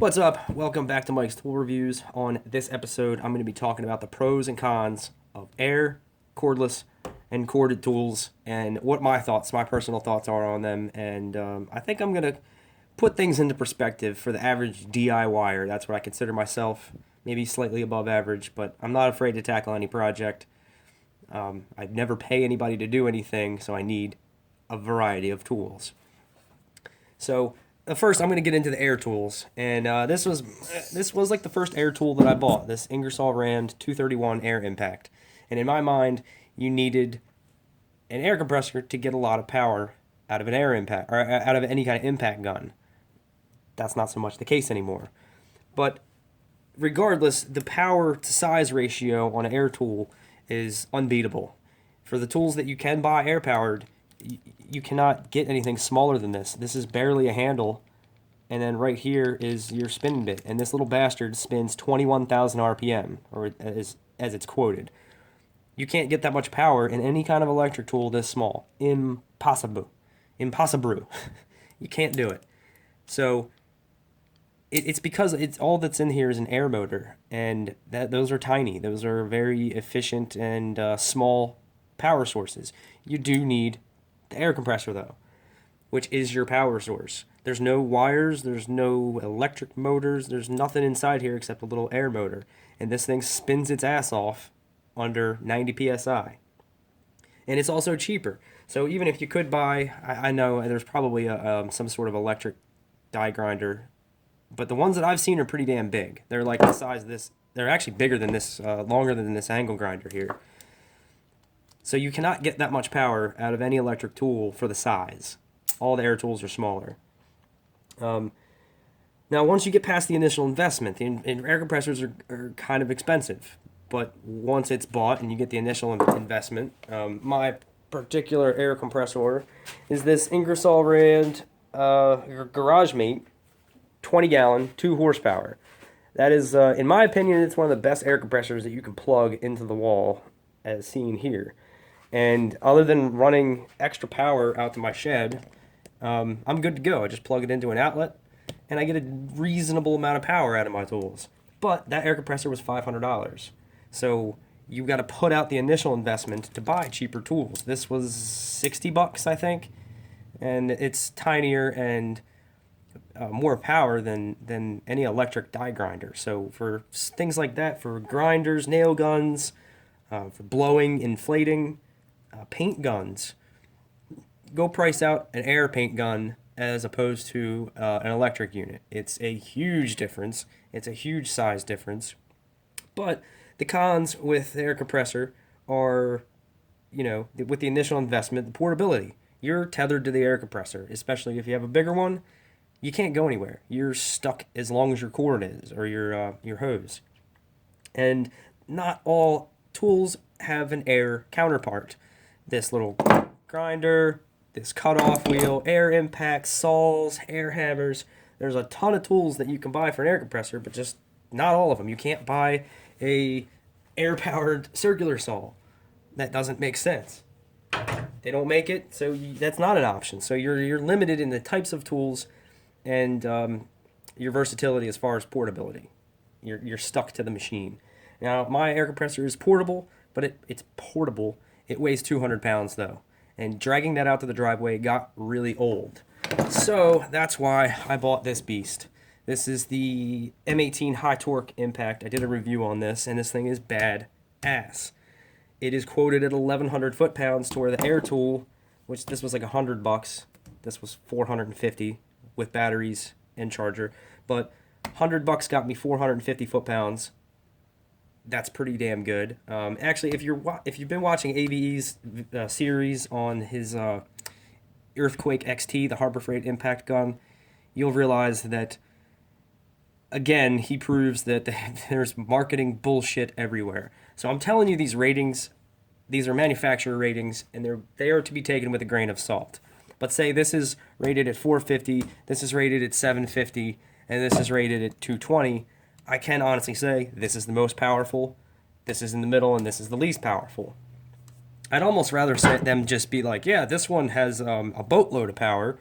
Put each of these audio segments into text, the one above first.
What's up? Welcome back to Mike's Tool Reviews. On this episode, I'm going to be talking about the pros and cons of air, cordless, and corded tools, and what my personal thoughts are on them. And I think I'm going to put things into perspective for the average DIYer. That's what I consider myself, maybe slightly above average, but I'm not afraid to tackle any project. I never pay anybody to do anything, so I need a variety of tools. So first, I'm going to get into the air tools, and this was like the first air tool that I bought. This Ingersoll Rand 231 Air Impact, and in my mind, you needed an air compressor to get a lot of power out of an air impact or out of any kind of impact gun. That's not so much the case anymore. But regardless, the power to size ratio on an air tool is unbeatable. For the tools that you can buy air powered, you cannot get anything smaller than this. This is barely a handle, and then right here is your spinning bit, and this little bastard spins 21,000 RPM, or as it's quoted. You can't get that much power in any kind of electric tool this small. Impossible. You can't do it. So it's because it's all that's in here is an air motor, and those are tiny. Those are very efficient and small power sources. You do need the air compressor, though, which is your power source. There's no wires, there's no electric motors, there's nothing inside here except a little air motor. And this thing spins its ass off under 90 psi. And it's also cheaper. So even if you could buy, I know there's probably some sort of electric die grinder, but the ones that I've seen are pretty damn big. They're like the size of this. They're actually bigger than this, longer than this angle grinder here. So you cannot get that much power out of any electric tool for the size. All the air tools are smaller. Now, once you get past the initial investment, air compressors are kind of expensive. But once it's bought and you get the initial investment, my particular air compressor is this Ingersoll Rand Garage Mate 20-gallon, 2 horsepower. That is, in my opinion, it's one of the best air compressors that you can plug into the wall, as seen here. And other than running extra power out to my shed, I'm good to go. I just plug it into an outlet, and I get a reasonable amount of power out of my tools. But that air compressor was $500. So you've got to put out the initial investment to buy cheaper tools. This was $60, I think, and it's tinier and more power than any electric die grinder. So for things like that, for grinders, nail guns, for blowing, inflating, paint guns, go price out an air paint gun as opposed to an electric unit. It's a huge difference. It's a huge size difference. But the cons with the air compressor are, with the initial investment, the portability. You're tethered to the air compressor, especially if you have a bigger one. You can't go anywhere. You're stuck as long as your cord is, or your hose. And not all tools have an air counterpart. This little grinder, this cutoff wheel, air impacts, saws, air hammers. There's a ton of tools that you can buy for an air compressor, but just not all of them. You can't buy a air-powered circular saw. That doesn't make sense. They don't make it, so that's not an option. So you're limited in the types of tools and your versatility as far as portability. You're stuck to the machine. Now, my air compressor is portable, but it's portable. It weighs 200 pounds, though. And dragging that out to the driveway got really old. So that's why I bought this beast. This is the M18 High Torque Impact. I did a review on this, and this thing is bad ass. It is quoted at 1,100 foot-pounds to where the air tool, which this was like $100, this was $450 with batteries and charger. But $100 got me 450 foot-pounds. That's pretty damn good. Actually, if you've been watching AVE's series on his Earthquake XT, the Harbor Freight impact gun, you'll realize that, again, he proves that there's marketing bullshit everywhere. So I'm telling you, these ratings, these are manufacturer ratings, and they are to be taken with a grain of salt. But say this is rated at 450, this is rated at 750, and this is rated at 220. I can honestly say this is the most powerful, this is in the middle, and this is the least powerful. I'd almost rather them just be like, yeah, this one has a boatload of power.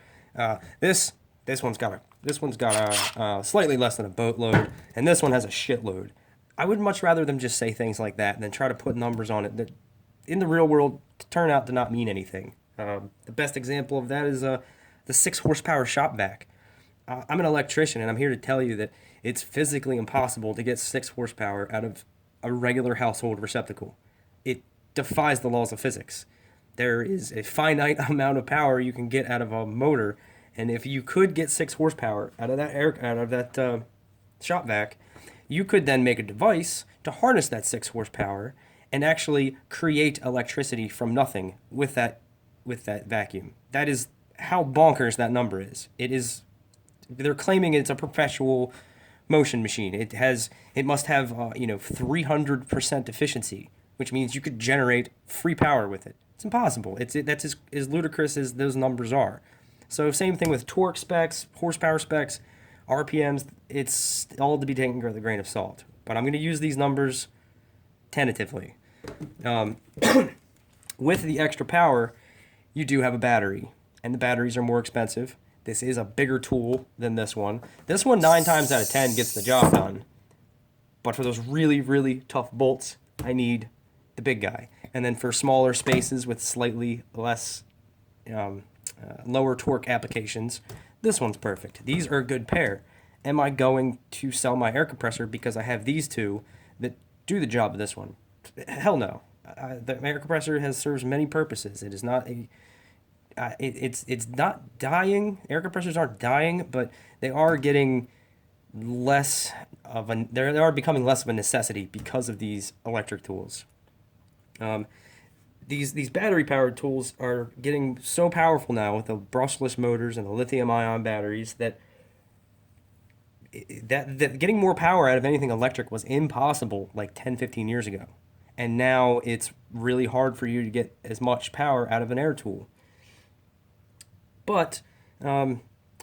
This one's got a This one's got a slightly less than a boatload, and this one has a shitload. I would much rather them just say things like that than try to put numbers on it that, in the real world, turn out to not mean anything. The best example of that is the 6 horsepower Shop Vac. I'm an electrician, and I'm here to tell you that it's physically impossible to get 6 horsepower out of a regular household receptacle. It defies the laws of physics. There is a finite amount of power you can get out of a motor, and if you could get 6 horsepower out of that Shop Vac, you could then make a device to harness that 6 horsepower and actually create electricity from nothing with that vacuum. That is how bonkers that number is. They're claiming it's a perpetual motion machine. It must have 300% efficiency, which means you could generate free power with it. It's impossible. That's as ludicrous as those numbers are. So same thing with torque specs, horsepower specs, RPMs. It's all to be taken with a grain of salt. But I'm going to use these numbers tentatively. With the extra power, you do have a battery, and the batteries are more expensive. This is a bigger tool than this one. This one 9 times out of 10 gets the job done. But for those really, really tough bolts, I need the big guy. And then for smaller spaces with slightly less lower torque applications, this one's perfect. These are a good pair. Am I going to sell my air compressor because I have these two that do the job of this one? Hell no. The air compressor serves many purposes. It is not it's not dying. Air compressors aren't dying, but they are getting less of they are becoming less of a necessity because of these electric tools. These battery powered tools are getting so powerful now with the brushless motors and the lithium ion batteries that getting more power out of anything electric was impossible like 10-15 years ago. And now it's really hard for you to get as much power out of an air tool. But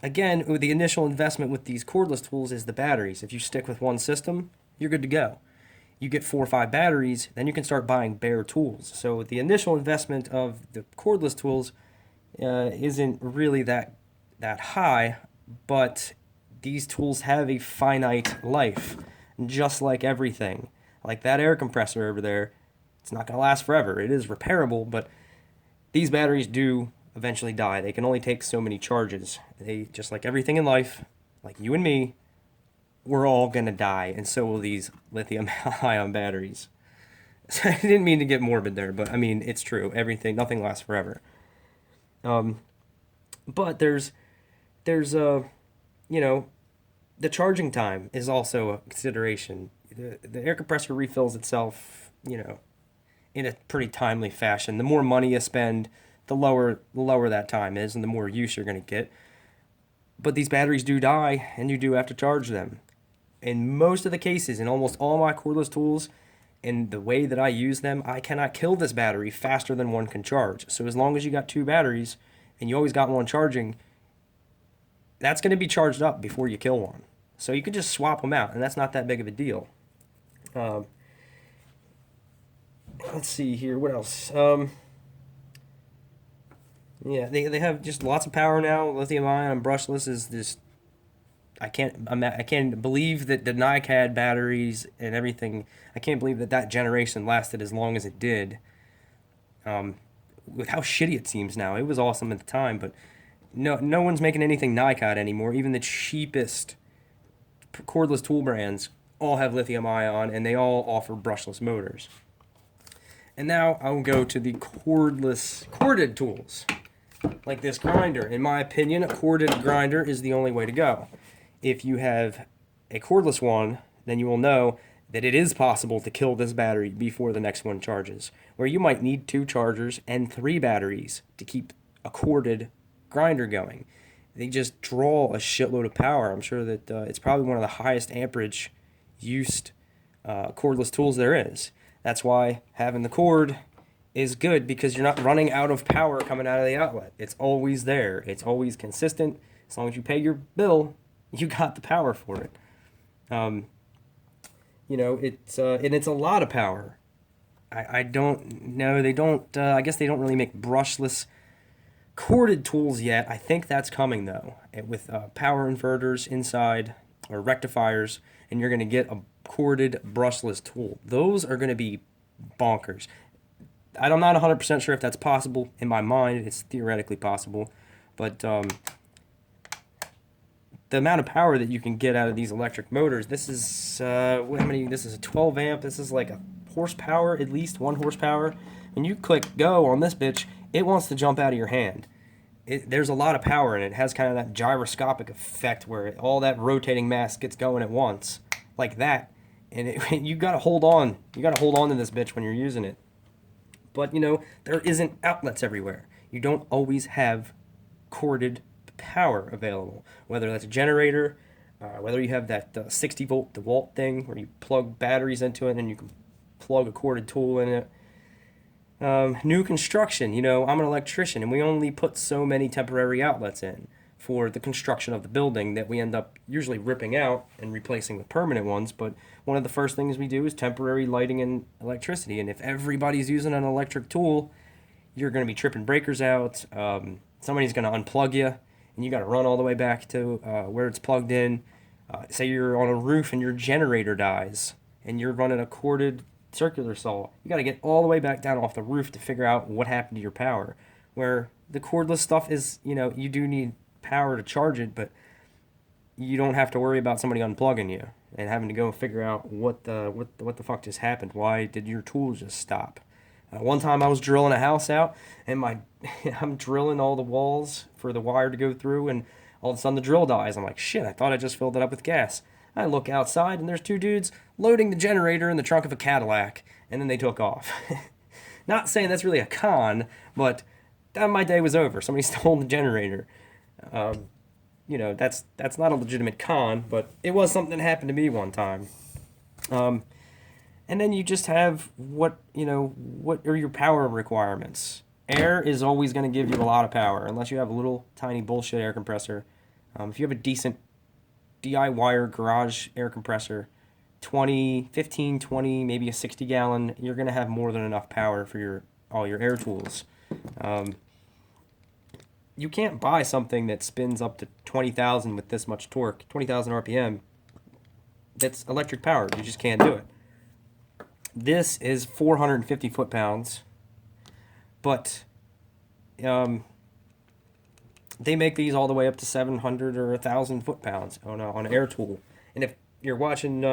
again, the initial investment with these cordless tools is the batteries. If you stick with one system, you're good to go. You get 4 or 5 batteries, then you can start buying bare tools. So the initial investment of the cordless tools isn't really that high, but these tools have a finite life, just like everything. Like that air compressor over there, it's not going to last forever. It is repairable, but these batteries do eventually die. They can only take so many charges. They, just like everything in life, like you and me, we're all going to die, and so will these lithium-ion batteries. I didn't mean to get morbid there, but I mean, it's true. Nothing lasts forever. But there's the charging time is also a consideration. The air compressor refills itself, in a pretty timely fashion. The more money you spend, the lower that time is, and the more use you're going to get. But these batteries do die, and you do have to charge them. In most of the cases, in almost all my cordless tools, in the way that I use them, I cannot kill this battery faster than one can charge. So as long as you got 2 batteries, and you always got one charging, that's going to be charged up before you kill one. So you could just swap them out, and that's not that big of a deal. Let's see here. What else? Yeah, they have just lots of power now. Lithium ion and brushless is just. I can't believe that the NiCad batteries and everything. I can't believe that generation lasted as long as it did. With how shitty it seems now, it was awesome at the time, but no one's making anything NiCad anymore. Even the cheapest cordless tool brands all have lithium ion, and they all offer brushless motors. And now I will go to the corded tools, like this grinder. In my opinion, a corded grinder is the only way to go. If you have a cordless one, then you will know that it is possible to kill this battery before the next one charges, where you might need 2 chargers and 3 batteries to keep a corded grinder going. They just draw a shitload of power. I'm sure that it's probably one of the highest amperage used cordless tools there is. That's why having the cord is good, because you're not running out of power coming out of the outlet. It's always there. It's always consistent. As long as you pay your bill, you got the power for it. It's a lot of power. I don't know. They don't. I guess they don't really make brushless corded tools yet. I think that's coming though, with power inverters inside or rectifiers, and you're going to get a corded brushless tool. Those are going to be bonkers. I'm not 100% sure if that's possible. In my mind, it's theoretically possible, but the amount of power that you can get out of these electric motors, this is how many? This is a 12 amp. This is like a horsepower, at least 1 horsepower. When you click go on this bitch, it wants to jump out of your hand. There's a lot of power in it. It has kind of that gyroscopic effect where all that rotating mass gets going at once, like that. And you gotta hold on. You gotta hold on to this bitch when you're using it. But there isn't outlets everywhere. You don't always have corded power available. Whether that's a generator, whether you have that 60 volt DeWalt thing where you plug batteries into it and you can plug a corded tool in it. New construction, I'm an electrician and we only put so many temporary outlets in for the construction of the building that we end up usually ripping out and replacing with permanent ones. But one of the first things we do is temporary lighting and electricity. And if everybody's using an electric tool, you're going to be tripping breakers out. Somebody's going to unplug you and you got to run all the way back to where it's plugged in. Say you're on a roof and your generator dies and you're running a corded circular saw. You got to get all the way back down off the roof to figure out what happened to your power. Where the cordless stuff is, you do need power to charge it, but you don't have to worry about somebody unplugging you and having to go figure out what the fuck just happened. Why did your tool just stop? One time I was drilling a house out and I'm drilling all the walls for the wire to go through, and all of a sudden the drill dies. I'm like, shit, I thought I just filled it up with gas. I look outside and there's 2 dudes loading the generator in the trunk of a Cadillac, and then they took off. Not saying that's really a con, but then my day was over. Somebody stole the generator. That's not a legitimate con, but it was something that happened to me one time. And then you just have what are your power requirements? Air is always going to give you a lot of power, unless you have a little tiny bullshit air compressor. If you have a decent DIY garage air compressor, 15, 20, maybe a 60 gallon, you're going to have more than enough power for all your air tools. You can't buy something that spins up to 20,000 with this much torque, 20,000 RPM, that's electric powered. You just can't do it. This is 450 foot-pounds, but they make these all the way up to 700 or 1,000 foot-pounds on an air tool. And if you're watching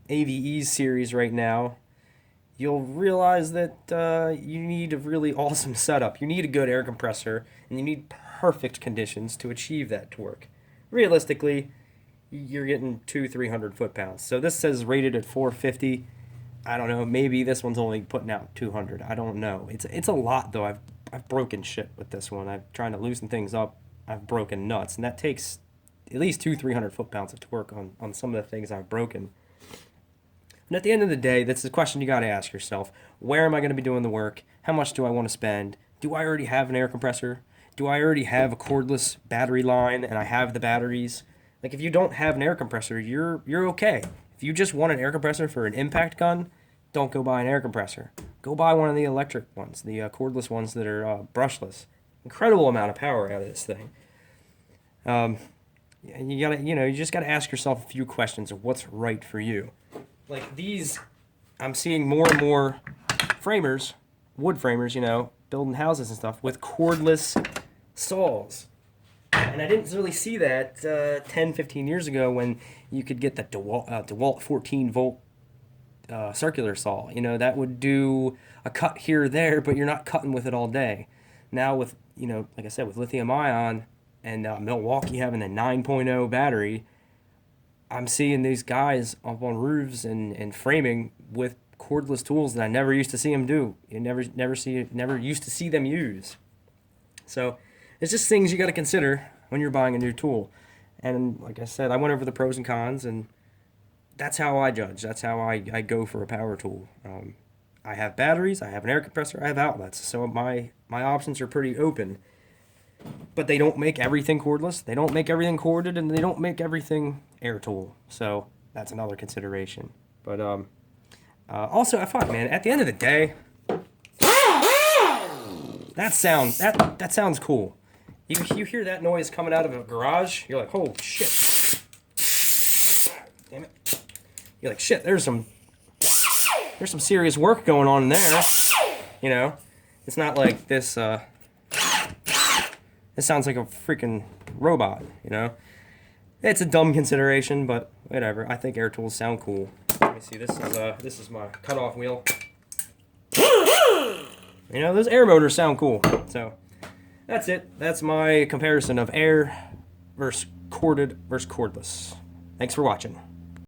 AVE's series right now, you'll realize that you need a really awesome setup. You need a good air compressor, and you need perfect conditions to achieve that torque. Realistically, you're getting 200-300 foot-pounds. So this says rated at 450. I don't know. Maybe this one's only putting out 200. I don't know. It's a lot though. I've broken shit with this one. I'm trying to loosen things up. I've broken nuts, and that takes at least 200-300 foot-pounds of torque on some of the things I've broken. And at the end of the day, that's the question you got to ask yourself. Where am I going to be doing the work? How much do I want to spend? Do I already have an air compressor? Do I already have a cordless battery line and I have the batteries? Like, if you don't have an air compressor, you're okay. If you just want an air compressor for an impact gun, don't go buy an air compressor. Go buy one of the electric ones, the cordless ones that are brushless. Incredible amount of power out of this thing. You just gotta ask yourself a few questions of what's right for you. Like these, I'm seeing more and more framers, wood framers, building houses and stuff with cordless saws. And I didn't really see that 10, 15 years ago when you could get the DeWalt 14-volt circular saw. That would do a cut here or there, but you're not cutting with it all day. Now with, like I said, with lithium-ion and Milwaukee having a 9.0 battery, I'm seeing these guys up on roofs and framing with cordless tools that I never used to see them do. You never used to see them use. So it's just things you got to consider when you're buying a new tool. And like I said, I went over the pros and cons, and that's how I judge. That's how I go for a power tool. I have batteries, I have an air compressor, I have outlets. So my options are pretty open. But they don't make everything cordless, they don't make everything corded, and they don't make everything air tool. So that's another consideration. But also, I thought, man, at the end of the day, that sounds cool. You hear that noise coming out of a garage, you're like, oh shit. Damn it. You're like, shit, there's some serious work going on in there. You know? It's not like this, this sounds like a freaking robot, you know? It's a dumb consideration, but whatever. I think air tools sound cool. Let me see, this is my cutoff wheel. You know, those air motors sound cool. So, that's it. That's my comparison of air versus corded versus cordless. Thanks for watching.